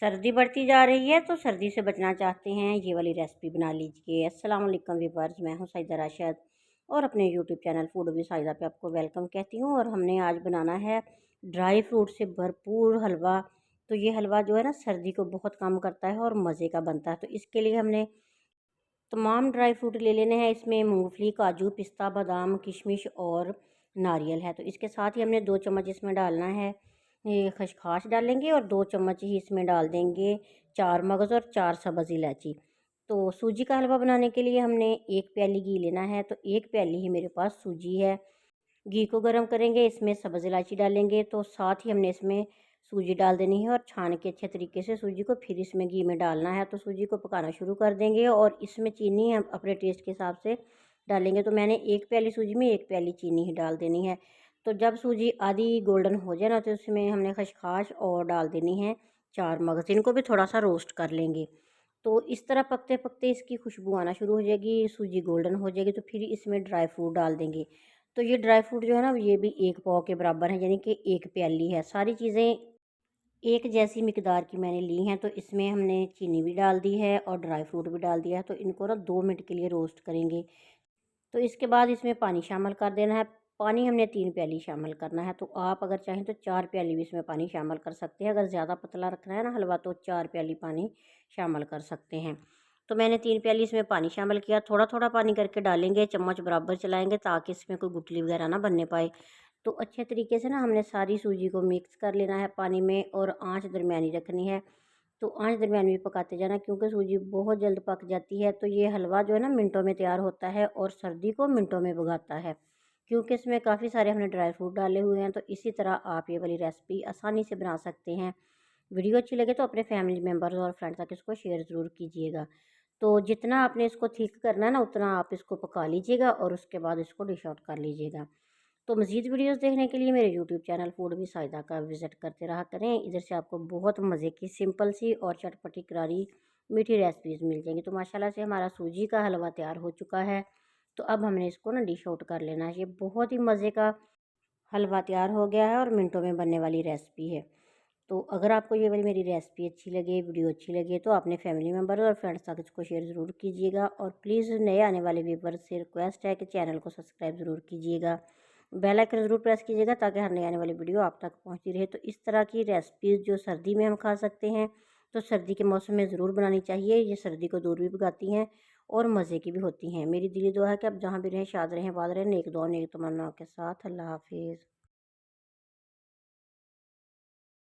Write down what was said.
सर्दी बढ़ती जा रही है तो सर्दी से बचना चाहते हैं, ये वाली रेसिपी बना लीजिए। अस्सलाम वालेकुम व्यूअर्स, मैं हूं साइदा राशिद और अपने YouTube channel food with Saida पे आपको वेलकम कहती हूं। और हमने आज बनाना है ड्राई फ्रूट से भरपूर हलवा। तो ये हलवा जो है ना, सर्दी को बहुत कम करता है और मज़े का बनता है। तो इसके लिए हमने तमाम ड्राई फ्रूट ले लेने हैं। इसमें मूंगफली, काजू, पिस्ता, बादाम, किशमिश और नारियल है। तो इसके साथ ही हमने 2 चम्मच इसमें डालना है ये खसखस डालेंगे और 2 चम्मच ही इसमें डाल देंगे 4 मगज़ और 4 सब्ज़ इलायची। तो सूजी का हलवा बनाने के लिए हमने 1 प्याली घी लेना है। तो 1 प्याली ही मेरे पास सूजी है। घी को गर्म करेंगे, इसमें सब्ज़ इलायची डालेंगे, तो साथ ही हमने इसमें सूजी डाल देनी है और छान के अच्छे तरीके से सूजी को फिर इसमें घी में डालना है। तो सूजी को पकाना शुरू कर देंगे और इसमें चीनी हम अपने टेस्ट के हिसाब से डालेंगे। तो मैंने 1 प्याली सूजी में 1 प्याली चीनी ही डाल देनी है। तो जब सूजी आधी गोल्डन हो जाए ना, तो इसमें हमने खसखस और डाल देनी है 4 मगज़। इनको भी थोड़ा सा रोस्ट कर लेंगे। तो इस तरह पकते पकते इसकी खुशबू आना शुरू हो जाएगी, सूजी गोल्डन हो जाएगी, तो फिर इसमें ड्राई फ्रूट डाल देंगे। तो ये ड्राई फ्रूट जो है ना, ये भी 1 पाव के बराबर है, यानी कि 1 प्याली है। सारी चीज़ें एक जैसी मिकदार की मैंने ली हैं। तो इसमें हमने चीनी भी डाल दी है और ड्राई फ्रूट भी डाल दिया है। तो इनको ना 2 मिनट के लिए रोस्ट करेंगे। तो इसके बाद इसमें पानी शामिल कर देना है। पानी हमने 3 प्याली शामिल करना है। तो आप अगर चाहें तो 4 प्याली भी इसमें पानी शामिल कर सकते हैं। अगर ज़्यादा पतला रखना है ना हलवा, तो 4 प्याली पानी शामिल कर सकते हैं। तो मैंने 3 प्याली इसमें पानी शामिल किया। थोड़ा थोड़ा पानी करके डालेंगे, चम्मच बराबर चलाएंगे ताकि इसमें कोई गुठली वगैरह ना बनने पाए। तो अच्छे तरीके से ना हमने सारी सूजी को मिक्स कर लेना है पानी में और आंच दरमियानी रखनी है। तो आंच दरमियानी में पकाते जाना, क्योंकि सूजी बहुत जल्द पक जाती है। तो ये हलवा जो है ना, मिनटों में तैयार होता है और सर्दी को मिनटों में भगाता है, क्योंकि इसमें काफ़ी सारे हमने ड्राई फ्रूट डाले हुए हैं। तो इसी तरह आप ये वाली रेसिपी आसानी से बना सकते हैं। वीडियो अच्छी लगे तो अपने फैमिली मेम्बर्स और फ्रेंड्स तक इसको शेयर ज़रूर कीजिएगा। तो जितना आपने इसको थिक करना है ना, उतना आप इसको पका लीजिएगा और उसके बाद इसको डिश आउट कर लीजिएगा। तो मज़ीद वीडियोस देखने के लिए मेरे YouTube channel food with Saida का विज़िट करते रहा करें। इधर से आपको बहुत मज़े की सिंपल सी और चटपटी करारी मीठी रेसिपीज़ मिल जाएंगी। तो माशाल्लाह से हमारा सूजी का हलवा तैयार हो चुका है। तो अब हमने इसको ना डिश आउट कर लेना है। ये बहुत ही मज़े का हलवा तैयार हो गया है और मिनटों में बनने वाली रेसिपी है। तो अगर आपको ये वाली मेरी रेसिपी अच्छी लगे, वीडियो अच्छी लगे, तो अपने फैमिली मेम्बर और फ्रेंड्स तक इसको शेयर ज़रूर कीजिएगा। और प्लीज़ नए आने वाले व्यूअर्स से रिक्वेस्ट है कि चैनल को सब्सक्राइब ज़रूर कीजिएगा, बेल आइकन ज़रूर प्रेस कीजिएगा ताकि हर नए आने वाली वीडियो आप तक पहुंचती रहे। तो इस तरह की रेसिपीज़ जो सर्दी में हम खा सकते हैं, तो सर्दी के मौसम में ज़रूर बनानी चाहिए। ये सर्दी को दूर भी भगाती हैं और मज़े की भी होती हैं। मेरी दिली दुआ है कि आप जहाँ भी रहें शाद रहें, आबाद रहें, नेक दुआ नेक तमन्ना के साथ। अल्लाह हाफिज़।